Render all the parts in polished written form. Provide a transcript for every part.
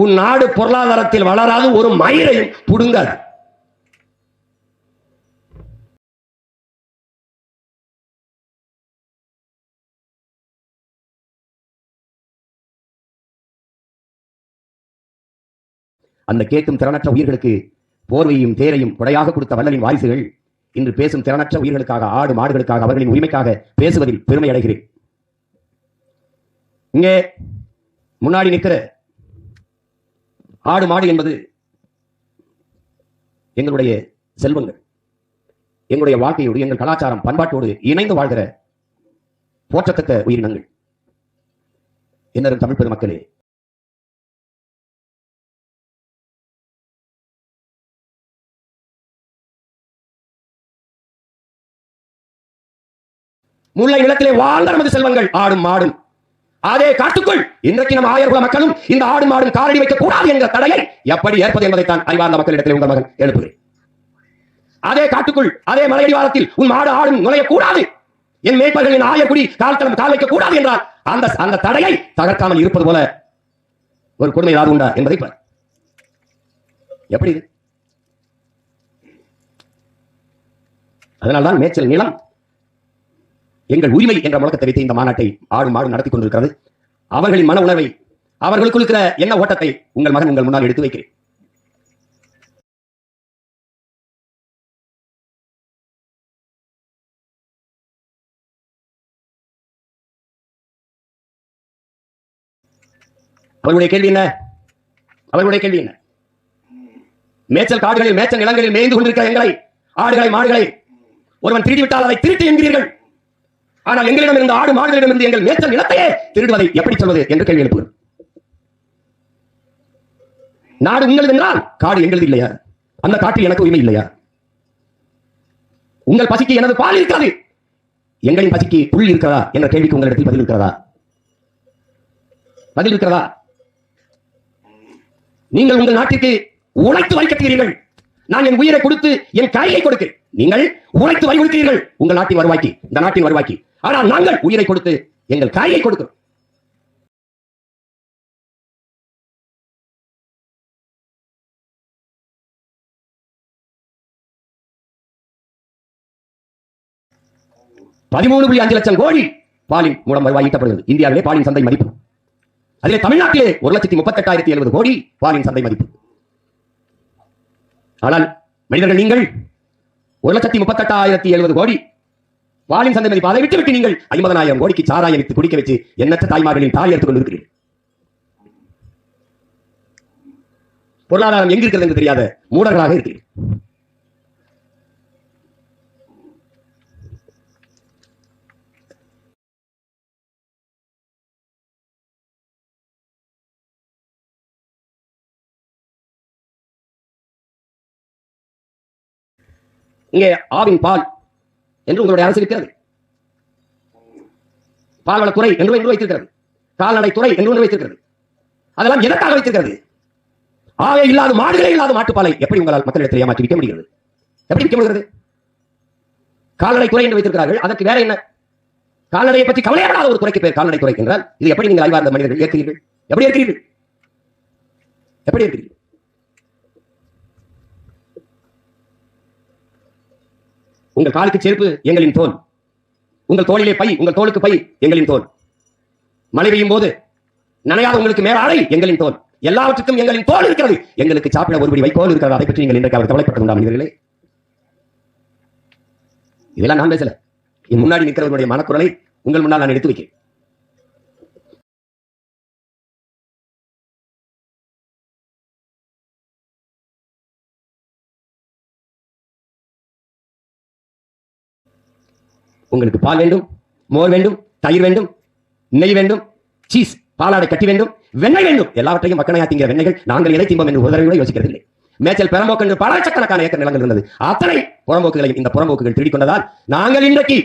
உன் நாடு பொருளாதாரத்தில் வளராது, ஒரு மயிரையும் புடுங்காது. அந்த கேட்கும் திறனற்ற உயிர்களுக்கு போர்வையும் தேரையும் கொடையாக கொடுத்த வள்ளலின் வாரிசுகள் இன்று பேசும் திறனற்ற உயிர்களுக்காக, ஆடு மாடுகளுக்காக, அவர்களின் உரிமைக்காக பேசுவதில் பெருமை அடைகிறேன். இங்கே முன்னாடி நிற்கிற ஆடு மாடு என்பது எங்களுடைய செல்வங்கள், எங்களுடைய வாழ்க்கையோடு, எங்கள் கலாச்சாரம் பண்பாட்டோடு இணைந்து வாழ்கிற போற்றத்தக்க உயிரினங்கள். என்னரும் தமிழ் பெருமக்களே, முல்லை நிலத்திலே வாழ்ந்த நமது செல்வங்கள் ஆடும் மாடும். அதே காட்டுக்குள் இன்றைக்கு நம் ஆயர்குல மக்களும் இந்த ஆடு மாடும் காலடி வைக்க கூடாது என்ற தடையை எப்படி ஏற்பது என்பதைத்தான் அறிவார்ந்த மக்களிடத்தில் உங்கள் மகன் எழுப்புகிறேன். அதே காட்டுக்குள், அதே மலையடிவாரத்தில் உன் மாடு ஆடும் நுழையக்கூடாது, என் மேய்ப்பர்களின் ஆயக்குடி கால்தளம் கால் வைக்க கூடாது என்றால் அந்த தடையை தகர்க்காமல் இருப்பது போல ஒரு கொடுமை ஏதாவது உண்டா என்பதை எப்படி? அதனால்தான் மேய்ச்சல் நிலம் எங்கள் உரிமை என்ற முழக்கத்தை வைத்து இந்த மாநாட்டை ஆடும் மாடும் நடத்தி கொண்டிருக்கிறது. அவர்களின் மன உணர்வை, அவர்களுக்குள் இருக்கிற எண்ண ஓட்டத்தை உங்கள் மகன் உங்கள் முன்னால் எடுத்து வைக்கிறேன். அவர்களுடைய கேள்வி என்ன? அவர்களுடைய கேள்வி என்ன? மேய்ச்சல் காடுகளில், மேய்ச்சல் நிலங்களில் மேய்ந்து கொண்டிருக்கிற எங்களை, ஆடுகளை மாடுகளை ஒருவன் திருடிவிட்டால் அதை திருட்டு என்கிறீர்கள். ஆனால் எங்களிடம் இருந்த ஆடு மாடுகளிடம் இருந்து எங்கள் மேய்ச்சல் நிலத்தையே திருடுவதை எப்படி சொல்வது என்று கேள்வி எழுப்புகிறோம். நாடு உங்களது என்றால் காடு எங்களது இல்லையா? அந்த காட்டில் எனக்கு உரிமை இல்லையா? உங்கள் பசிக்கு எனது பால் இருக்கிறது, எங்களின் பசிக்கு புல் இருக்கிறதா என்ற கேள்விக்கு உங்களிடத்தில் பதில் இருக்கிறதா? பதில் இருக்கிறதா? நீங்கள் உங்கள் நாட்டிற்கு உழைத்து வரி கட்டுகிறீர்கள், நான் என் உயிரை கொடுத்து என் கையை கொடுக்க. நீங்கள் உழைத்து வரி கொடுக்கிறீர்கள் உங்கள் நாட்டின் வருவாய்க்கு, இந்த நாட்டின் வருவாய்க்கு. ஆனால் நாங்கள் உயிரை கொடுத்து எங்கள் கையை கொடுக்கிறோம். $13.5 லட்சம் கோடி பாலின் மூலம் வருவாய் ஈட்டப்படுகிறது. இந்தியாவிலே பாலின் சந்தை மதிப்பு, அதிலே தமிழ்நாட்டிலே 1,38,070 கோடி பாலின் சந்தை மதிப்பு. ஆனால் மனிதர்கள் நீங்கள் 1,38,070 கோடி பாலின் சந்தை மதிப்பு, அதை விட்டு நீங்கள் 50,000 கோடிக்கு சாராயம் வித்து குடிக்க வச்சு எண்ணற்ற தாய்மார்களின் தாய் எடுத்துக் கொண்டிருக்கிறீர்கள். பொருளாதாரம் எங்க இருக்கிறது என்று தெரியாத மூடர்களாக இருக்கிறீர்கள். இங்கே ஆவின் பால் என்று உங்களுடைய அரசு இருக்கிறது, பால்வளத்துறை என்று வைத்திருக்கிறது, கால்நடை துறை என்று வைத்திருக்கிறது. அதெல்லாம் எதற்காக வைத்திருக்கிறது? ஆவே இல்லாத, மாடுகளே இல்லாத மாட்டுப்பாலை எப்படி உங்களால் மக்களிடத்தில் ஏமாற்றி விற்க முடிகிறது? எப்படி விற்க முடிகிறது? கால்நடை துறை என்று வைத்திருக்கிறார்கள், அதற்கு வேற என்ன? கால்நடையை பற்றி கவலைப்படாத ஒரு துறைக்கு பேர் கால்நடை துறை என்றால் இது எப்படி நீங்கள் அறிவார்ந்த மனிதர்கள் ஏற்கிறீர்கள்? எப்படி ஏற்கிறீர்கள்? எப்படி ஏற்கிறீர்கள்? உங்கள் காலுக்கு செருப்பு எங்களின் தோல், உங்கள் தோளிலே பை, உங்கள் தோளுக்கு பை எங்களின் தோல், மழை பெய்யும் போது நனையாத உங்களுக்கு மேல ஆடை எங்களின் தோல், எல்லாவற்றுக்கும் எங்களின் தோல் இருக்கிறது. எங்களுக்கு சாப்பிட ஒருபடி வைக்கோல் இருக்கிறது, அதை பற்றி நீங்கள் இன்றைக்கு அவர் கவலைப்பட்டிருந்தால் மனிதர்களே, இதெல்லாம் நான் பேசல, என் முன்னாடி நிற்கிறவர்களுடைய மனக்குரலை உங்கள் முன்னால் நான் எடுத்து வைக்கிறேன். உங்களுக்கு பால் வேண்டும், மோர் வேண்டும், தயிர் வேண்டும், நெய் வேண்டும், சீஸ் பாலாடை கட்டி வேண்டும், வெண்ணெய் வேண்டும். எல்லாவற்றையும் மக்களையா திங்கிற வெண்ணெய்கள் நாங்கள் எதை தின்போம் என்று ஒரு தடவை கூட யோசிக்கிறது இல்லை. மேய்ச்சல் பெறம்போக்கு என்று பல லட்சக்கணக்கான ஏக்கர் நிலங்கள் இருந்தது. அத்தனை புறம்போக்குகளையும் இந்த புறம்போக்குகள் திருடிக் கொண்டதால் நாங்கள் இன்றைக்கு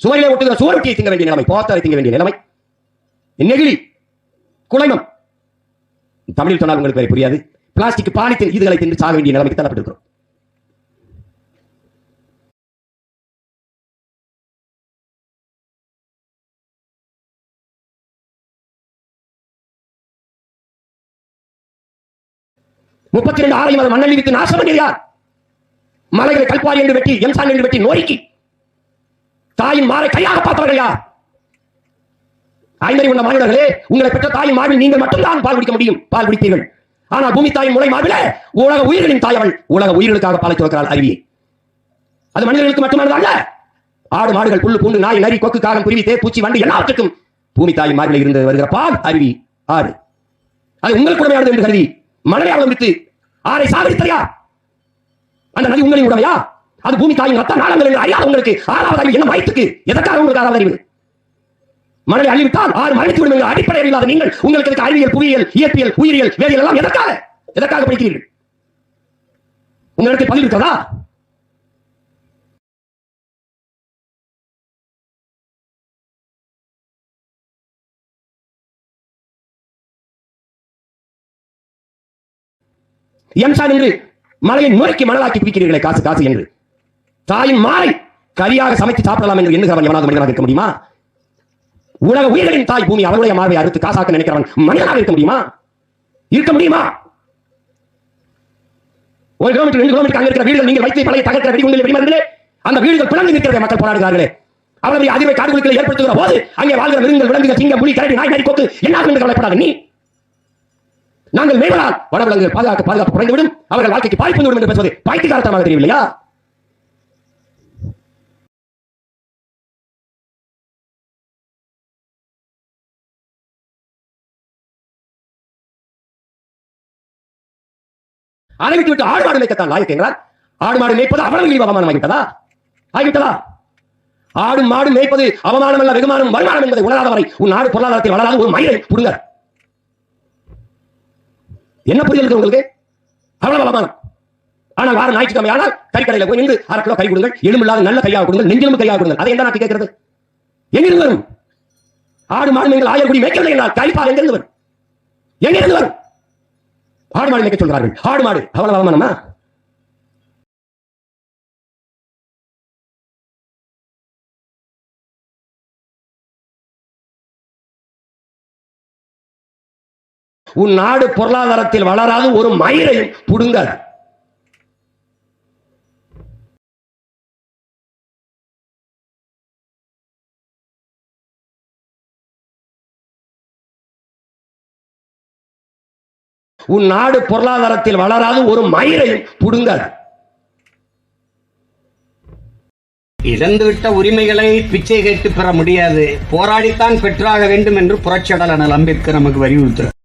சுவரிலே ஒட்டுகிற சுவரொட்டியை திங்க வேண்டிய நிலைமை, போத்தரை திங்க வேண்டிய நிலைமை, நெகிழி, குலைமம், தமிழில் சொன்னால் உங்களுக்கு வேறு புரியாது, பிளாஸ்டிக் பாலித்தீன் இதுகளை தின்று சாக வேண்டிய நிலைமைக்கு தள்ளப்பட்டிருக்கிறோம். 32 ஆலயம் அதை மண்ணள்ளி வித்து நாசம் பண்ணியது யார்? மலைகளை கல்பாரி என்று வெட்டி, எம்சான் என்று வெட்டி நோய்க்கு தாயின் மாறை கையாக பார்த்தவர்கள் யார்? ஐந்தறி உள்ள மாநிலர்களே, உங்களை பெற்ற தாயின் மார்பில் நீங்கள் மட்டும்தான் பால் குடிக்க முடியும், பால் குடிப்பீர்கள். ஆனால் பூமி தாயின் முளை மார்பில உலக உயிர்களின் தாய் அவள். உலக உயிர்களுக்காக பாலை சுரக்கிறாள் அருவியை. அது மனிதர்களுக்கு மட்டுமானதல்ல. ஆடு மாடுகள், புல்லு பூண்டு, நாய், நரி, கொக்கு, காகம், குருவி, தே, பூச்சி, வண்டு எல்லாவற்றுக்கும் பூமி தாயின் மார்பில் இருந்து வருகிற பால், அருவி, ஆறு. அது உங்களுக்கு உடமையானது என்று கருதி மணலை அவலம்பித்து ஆரை சாகரித்தலையா? அந்த நதி உங்களின் உடமையா? அது பூமி தாயின் ரத்த நாளங்கள் என்று அறியாத உங்களுக்கு ஆறாவது அறிவு என்ன வயிற்றுக்கு? எதற்காக உங்களுக்கு ஆறாவது அறிவு? மணலை அழிவிட்டால் ஆறு மறைத்து விடும் என்ற அடிப்படை இல்லாத நீங்கள் உங்களுக்கு அறிவியல், புவியியல், இயற்பியல், உயிரியல், வேதியியல் எல்லாம் எதற்காக படிக்கிறீர்கள்? உங்களுக்கு பதில் இருக்கிறதா? எம்சான் என்று மலையை நோக்கி மணலாக்கி குவிக்கிறீர்களே காசு காசு என்று. தாயின் மாலை கரியாக சமைத்து சாப்பிடலாம் என்று எண்ணுகிறவன் எவனாவது மனிதனாக இருக்க முடியுமா? உலக உயிர்களின் தாய் பூமி அவளுடைய மார்பை அறுத்து காசாக்க நினைக்கிறவன் மனிதனாக இருக்க முடியுமா? இருக்க முடியுமா? 1 கிலோமீட்டர் 2 கிலோமீட்டர் அங்க இருக்கிற வீடுகள் நீங்கள் வைத்து பழைய தகர்க்கிற வெடிகுண்டில் வெடிமருந்திலே அந்த வீடுகள் பிளந்து நிற்கிறதை மக்கள் போராடுகிறார்களே. அவருடைய அதிர்வை காடுகளுக்கு ஏற்படுத்துகிற போது அங்கே வாழ்கிற விருந்துகள், விலங்குகள், சிங்கம், புலி, கரடி, நாய், நரி, கொக்கு என்ன என்று கவலைப்படாத நீ. நாங்கள் மேவரால் வனவிலங்குகள் பாதுகாப்பு குறைந்துவிடும், அவர்கள் வாழ்க்கைக்கு பாய்ப்பு வந்துவிடும் என்று பேசுவது பாய்த்திகாரத்தமாக தெரியவில்லையா? அதை விட்டு ஆடு மாடு மேய்க்கத்தான் லாயக்கு என்கிறார். ஆடு மாடு மேய்ப்பது அவ்வளவு இழிவு அவமானம் ஆகிவிட்டதா? ஆடு மாடு மேய்ப்பது அவமானம் அல்ல, வெகுமானம், வருமானம் என்பதை உணராதவரை உன் நாடு பொருளாதாரத்தில் வளராத ஒரு மயிரை புடுங்க. என்ன புரிதல் உங்களுக்கு? அவ்வளவு அவமானம். ஆனால் வார ஞாயிற்றுக்கிழமை ஆனால் கறிக்கடையில் போய் நின்று 1/2 கிலோ கறி கொடுங்கள், எலும்பில்லாத நல்ல கையாக கொடுங்கள், நெஞ்செலும்பு கையாக கொடுங்கள். அதை எந்த நாட்டு கேட்கிறது? எங்கிருந்து வரும்? ஆடு மாடு நீங்கள் 1000 கோடி மேய்க்கவில்லை என்றால் கறிப்பால் எங்கிருந்து வரும்? எங்கிருந்து வரும்? ஆடு மாடு மேய்க்க சொல்கிறார்கள். ஆடு மாடு அவ்வளவு அவமானமா? உன் நாடு பொருளாதாரத்தில் வளராது ஒரு மயிரையும் புடுங்காது. உன் நாடு பொருளாதாரத்தில் வளராது ஒரு மயிரையும் புடுங்காது. இழந்துவிட்ட உரிமைகளை பிச்சை கேட்டு பெற முடியாது, போராடித்தான் பெற்றாக வேண்டும் என்று புரட்சியாளர் அண்ணல் அம்பேத்கர் நமக்கு வலியுறுத்துகிறார்.